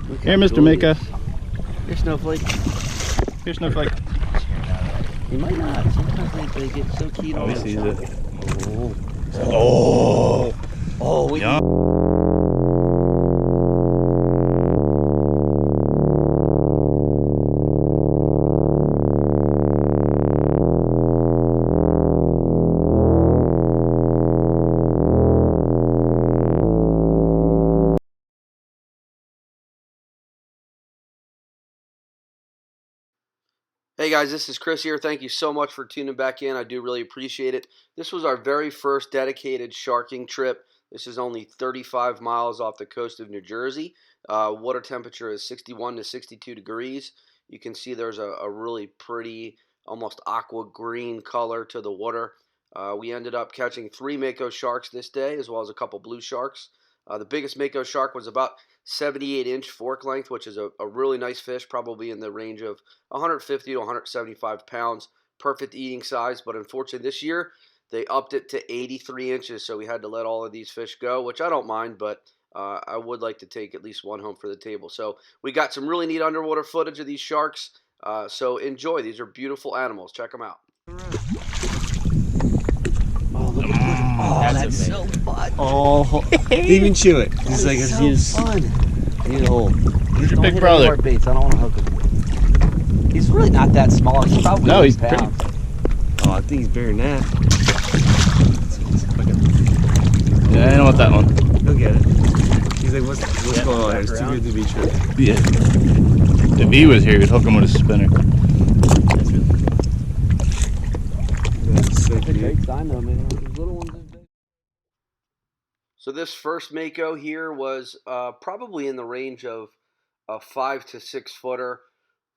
Here, Mr. Mako. Here, Snowflake. Here, Snowflake. He might not. Sometimes they get so keyed on. He sees it. Oh. Oh, we Yeah. Hey guys, this is Chris here. Thank you so much for tuning back in. I do really appreciate it. This was our very first dedicated sharking trip. This is only 35 miles off the coast of New Jersey. Water temperature is 61 to 62 degrees. You can see there's a really pretty, almost aqua green color to the water. We ended up catching 3 mako sharks this day, as well as a couple blue sharks. The biggest mako shark was about 78-inch fork length, which is a really nice fish, probably in the range of 150 to 175 pounds. Perfect eating size, but unfortunately this year they upped it to 83 inches, so we had to let all of these fish go, which I don't mind, but I would like to take at least one home for the table. So we got some really neat underwater footage of these sharks, so enjoy. These are beautiful animals. Check them out. Oh, look at that's so fun. Oh, They even chew it. It's like it's so fun. Need a hole. Where's your Don't big hit brother? any more baits. I don't want to hook him. He's really not that small. He's probably No, he's pounds. Oh, I think he's bigger than that. yeah, I don't want that one. He'll get it. He's like, what's going on here? It's too good to be true. Yeah. If he was here, he'd hook him with a spinner. That's so cute. Great sign though, man. These little ones. So this first mako here was probably in the range of a 5 to 6 footer,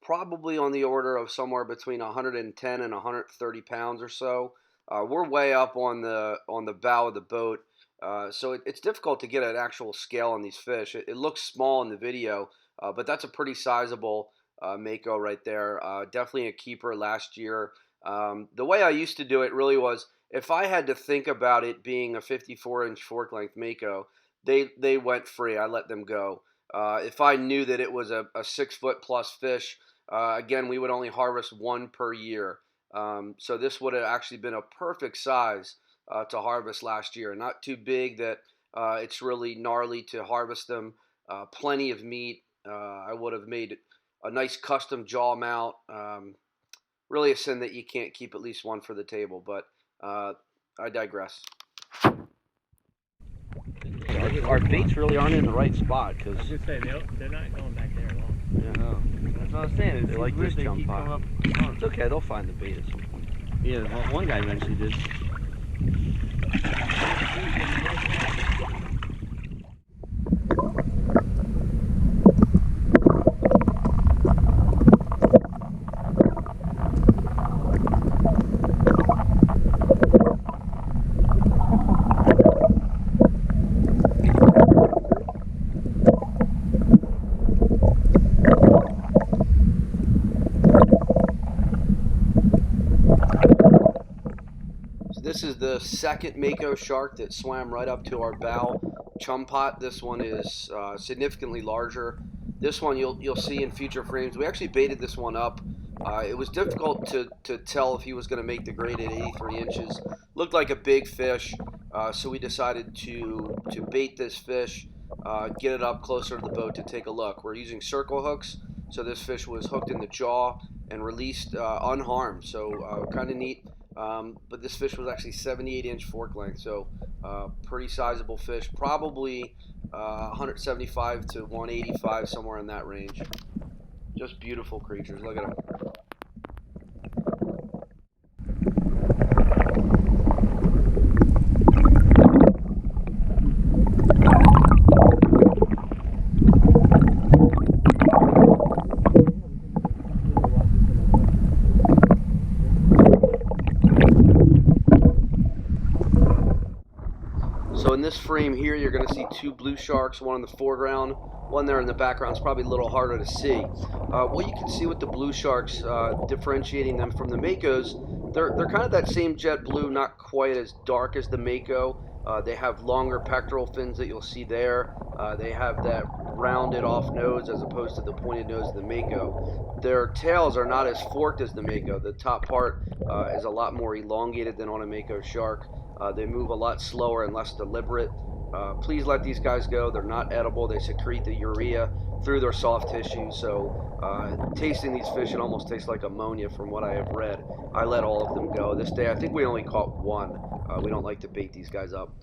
probably on the order of somewhere between 110 and 130 pounds or so. We're way up on the bow of the boat, so it's difficult to get an actual scale on these fish. It looks small in the video, but that's a pretty sizable mako right there. Definitely a keeper last year. The way I used to do it really was, if I had to think about it being a 54-inch fork length mako, they went free. I let them go. If I knew that it was a 6 foot plus fish, again, we would only harvest 1 per year. So this would have actually been a perfect size to harvest last year. Not too big that it's really gnarly to harvest them. Plenty of meat. I would have made a nice custom jaw mount. Really a sin that you can't keep at least 1 for the table, but I digress. Our baits really aren't in the right spot because. I was just saying, they're not going back there at all. Yeah, that's what I was saying. They like this jump keep pot. coming up. It's okay. They'll find the bait at some point. Yeah, one guy eventually did. This is the second mako shark that swam right up to our bow chum pot. This one is significantly larger. This one you'll see in future frames. We actually baited this one up. It was difficult to tell if he was going to make the grade at 83 inches. Looked like a big fish, so we decided to bait this fish, get it up closer to the boat to take a look. We're using circle hooks, so this fish was hooked in the jaw and released unharmed, so kind of neat. But this fish was actually 78-inch fork length, so pretty sizable fish, probably 175 to 185, somewhere in that range. Just beautiful creatures. Look at them. So in this frame here, you're going to see 2 blue sharks, one in the foreground, one there in the background. It's probably a little harder to see. What you can see with the blue sharks, differentiating them from the makos, they're kind of that same jet blue, not quite as dark as the mako. They have longer pectoral fins that you'll see there. They have that rounded off nose as opposed to the pointed nose of the mako. Their tails are not as forked as the mako. The top part is a lot more elongated than on a mako shark. They move a lot slower and less deliberate. Please let these guys go. They're not edible. They secrete the urea through their soft tissue. So tasting these fish, it almost tastes like ammonia from what I have read. I let all of them go. This day, I think we only caught one. We don't like to bait these guys up.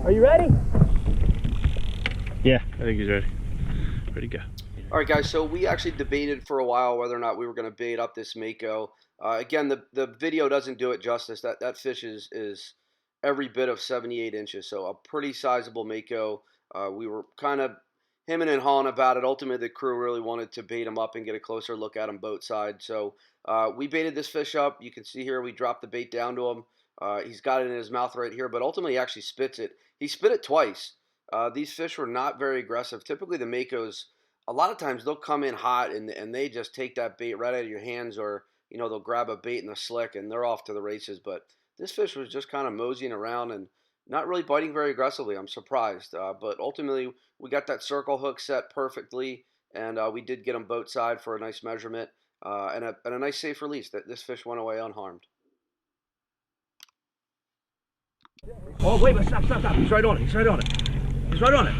Are you ready? Yeah, I think he's ready. Ready to go. All right, guys, so we actually debated for a while whether or not we were going to bait up this mako. Again, the video doesn't do it justice. That fish is every bit of 78 inches, so a pretty sizable mako. We were kind of hemming and hawing about it. Ultimately, the crew really wanted to bait him up and get a closer look at him boat side. So we baited this fish up. You can see here we dropped the bait down to him. He's got it in his mouth right here, but ultimately he actually spits it. He spit it twice. These fish were not very aggressive. Typically the makos, a lot of times they'll come in hot and they just take that bait right out of your hands, or they'll grab a bait in the slick and they're off to the races. But this fish was just kind of moseying around and not really biting very aggressively. I'm surprised. But ultimately we got that circle hook set perfectly, and we did get him boat side for a nice measurement and a nice safe release. That this fish went away unharmed. Oh, wait, but stop. He's right on it. He's right on it.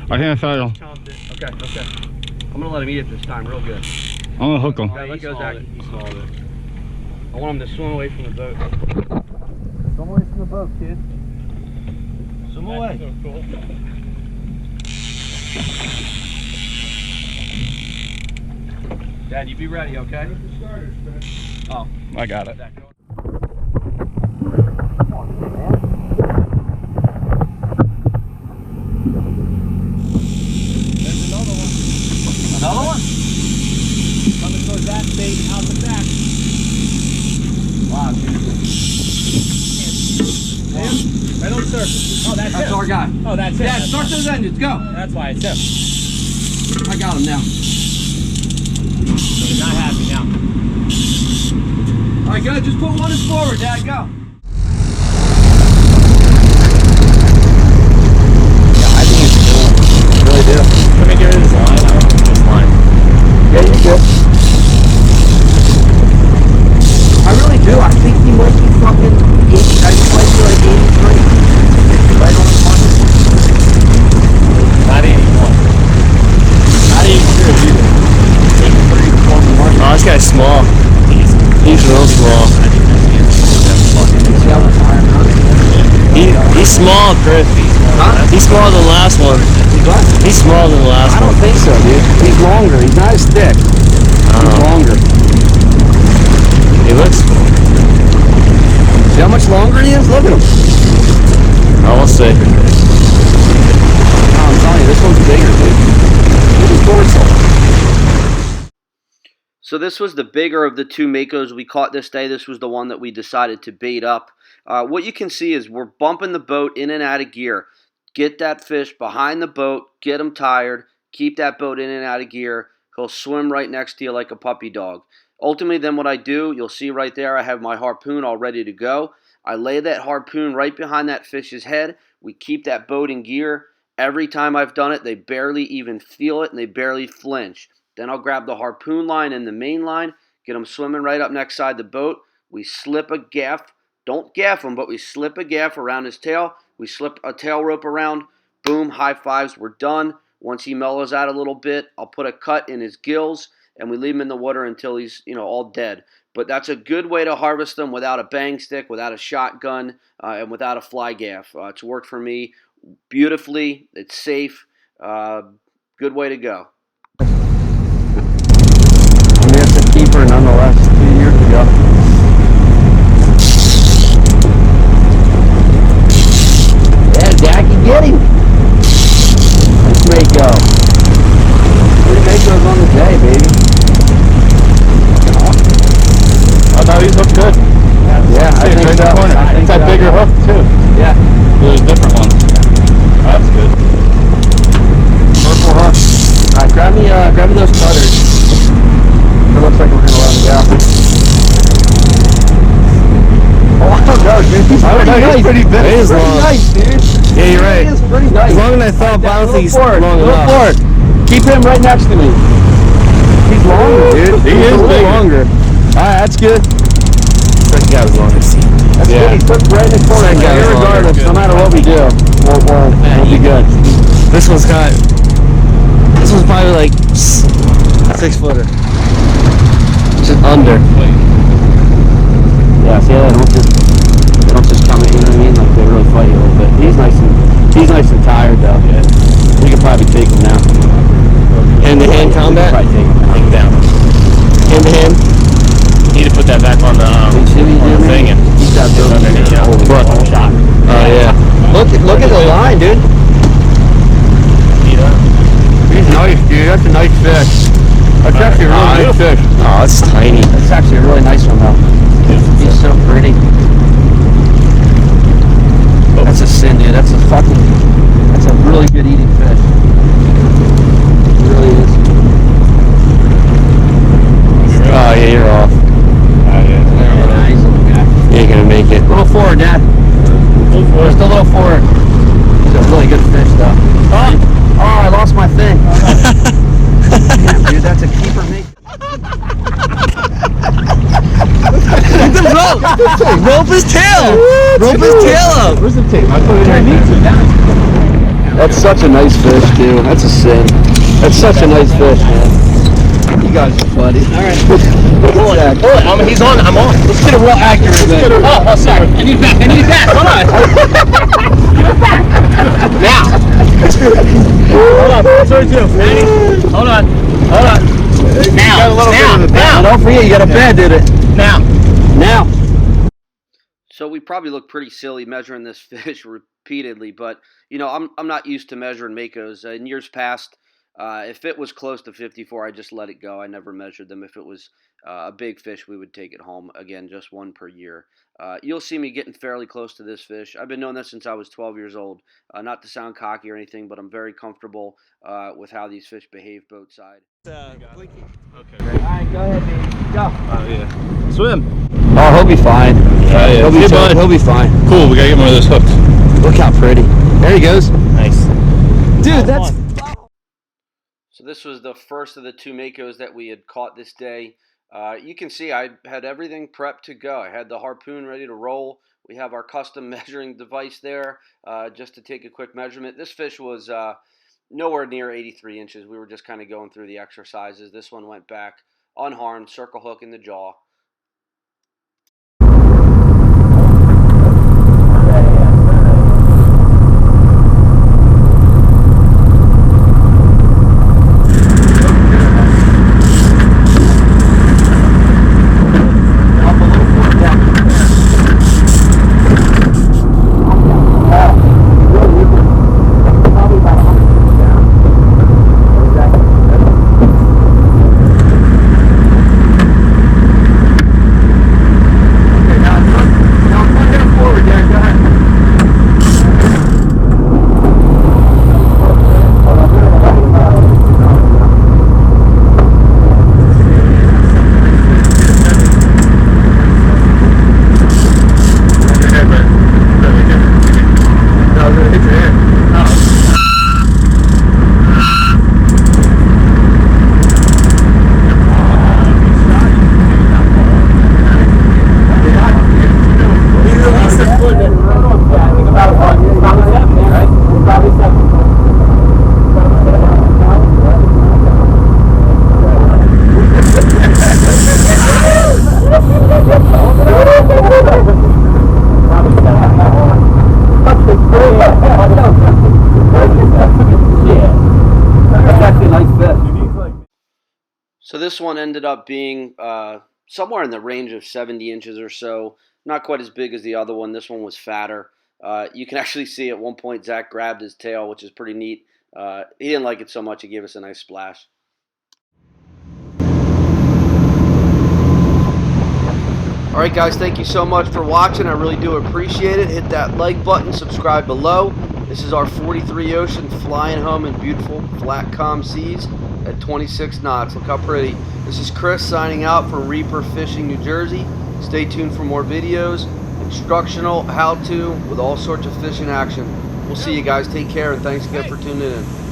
I think I saw him. Okay. I'm going to let him eat it this time real good. I'm gonna hook him. Okay, let go, Zach. He swallowed it. I want him to swim away from the boat. Swim away from the boat, kid. Swim That's away. so cool. Dad, you be ready, okay? Oh, I got it. Zach, go. Another one? Coming towards that bait out the back. Wow, dude. Right on the surface. Oh, that's That's him. our guy. Oh, that's him. Dad, That's start why. those engines. Go. That's why it's him. I got him now. So he's not happy now. All right, good. Just put one in forward, Dad. Go. I think it's cool. Really do. Let me give it his line. I don't know his line. Yeah, you're good. I really do. I think he might be fucking 80. I think he might be like 83. Right on the money. Not 81. Not 82 either. 83 on the money. Oh, this guy's small. He's real small. See how much higher now? He's small, Chris. Huh? He's smaller than the last one. What? He's smaller than the last I one. don't think so, dude. He's longer. He's not as thick. He's longer. He looks. See how much longer he is? Look at him. I will say. No, I'm telling you, this one's bigger, dude. Look at his dorsal. So this was the bigger of the two makos we caught this day. This was the one that we decided to bait up. What you can see is we're bumping the boat in and out of gear. Get that fish behind the boat, get him tired, keep that boat in and out of gear. He'll swim right next to you like a puppy dog. Ultimately, then what I do, you'll see right there, I have my harpoon all ready to go. I lay that harpoon right behind that fish's head. We keep that boat in gear. Every time I've done it, they barely even feel it and they barely flinch. Then I'll grab the harpoon line and the main line, get them swimming right up next side the boat. We slip a gaff. Don't gaff him, but we slip a gaff around his tail. We slip a tail rope around. Boom, high fives, we're done. Once he mellows out a little bit, I'll put a cut in his gills, and we leave him in the water until he's, all dead. But that's a good way to harvest them without a bang stick, without a shotgun, and without a fly gaff. It's worked for me beautifully. It's safe. Good way to go. keeper nonetheless, 2 years ago. Yeah, Jackie, get him! Let's Mako. 3 Makos on the day, baby. Fucking awesome. I thought he hooked good. Yeah, I think right in the so. corner. I think It's that so. bigger hook too. Yeah. There's different ones. That's good. Purple hook. Alright, grab me those cutters. It looks like we're gonna let them go. Oh, I don't know, dude. He's pretty nice. Pretty big. It is Pretty long. nice, dude. Yeah, you're right. He is pretty nice. As long as I thought bouncy long Go enough. for it. Keep him right next to me. He's longer, dude. He He's is a little bigger. longer. Alright, that's good. Second guy was longer. That's Yeah. good. He's put right in the corner. Second guy was longer. Regardless, no matter what we do, we'll be good. This one's kind of, this one's probably like 6 footer. Just under. Yeah, see how they don't just come in, you know what I mean? Like they really fight you a little bit. He's nice and tired though. Yeah. We could probably take him now. Hand to hand combat. Probably take him now. Take down. Hand to hand. Need to put that back on the thing and He's got those underneath, yeah. holy shot. Oh yeah. Look at the line, dude. He's nice, dude. That's a nice fish. That's actually a really nice fish. Oh, it's tiny. That's actually a really nice one though. He's so pretty. That's a sin, dude. That's a really good eating fish. It really is. Oh yeah, you're off. Yeah, nice little guy. You ain't gonna make it. A little forward, Dad. Just a little forward. He's a really good fish though. Oh, I lost my thing. Damn, dude, that's a keeper mate. Rope his tail. Rope his tail up. Where's the tape? I put it underneath it. That's such a nice fish, too. That's a sin. That's such a nice fish, man. You guys are funny. All right. Pull it. He's on. I'm on. Let's get a real accurate thing. Oh, sorry. I need back. Hold on. Now. Hold on. Sorry, too. Manny. Hold on. Now. Don't forget, you got a bed, did it? Now. So we probably look pretty silly measuring this fish repeatedly, but you know I'm not used to measuring Makos. In years past, if it was close to 54, I just let it go. I never measured them. If it was a big fish, we would take it home. Again, just one per year. You'll see me getting fairly close to this fish. I've been doing this since I was 12 years old. Not to sound cocky or anything, but I'm very comfortable with how these fish behave boat side. Okay. Alright, go ahead, baby. Go. Oh yeah. Swim. Oh, he'll be fine. Yeah. He'll be fine. Cool. We gotta get one of those hooked. Look how pretty. There he goes. Nice. Dude, that's... So this was the first of the 2 Makos that we had caught this day. You can see I had everything prepped to go. I had the harpoon ready to roll. We have our custom measuring device there just to take a quick measurement. This fish was nowhere near 83 inches. We were just kind of going through the exercises. This one went back unharmed, circle hook in the jaw. So this one ended up being somewhere in the range of 70 inches or so. Not quite as big as the other one. This one was fatter. You can actually see at one point Zach grabbed his tail, which is pretty neat. He didn't like it so much, he gave us a nice splash. Alright guys, thank you so much for watching. I really do appreciate it. Hit that like button, subscribe below. This is our 43 Ocean flying home in beautiful flat calm seas at 26 knots. Look how pretty. This is Chris signing out from Reaper Fishing, New Jersey. Stay tuned for more videos, instructional, how-to, with all sorts of fishing action. We'll see you guys. Take care, and thanks again for tuning in.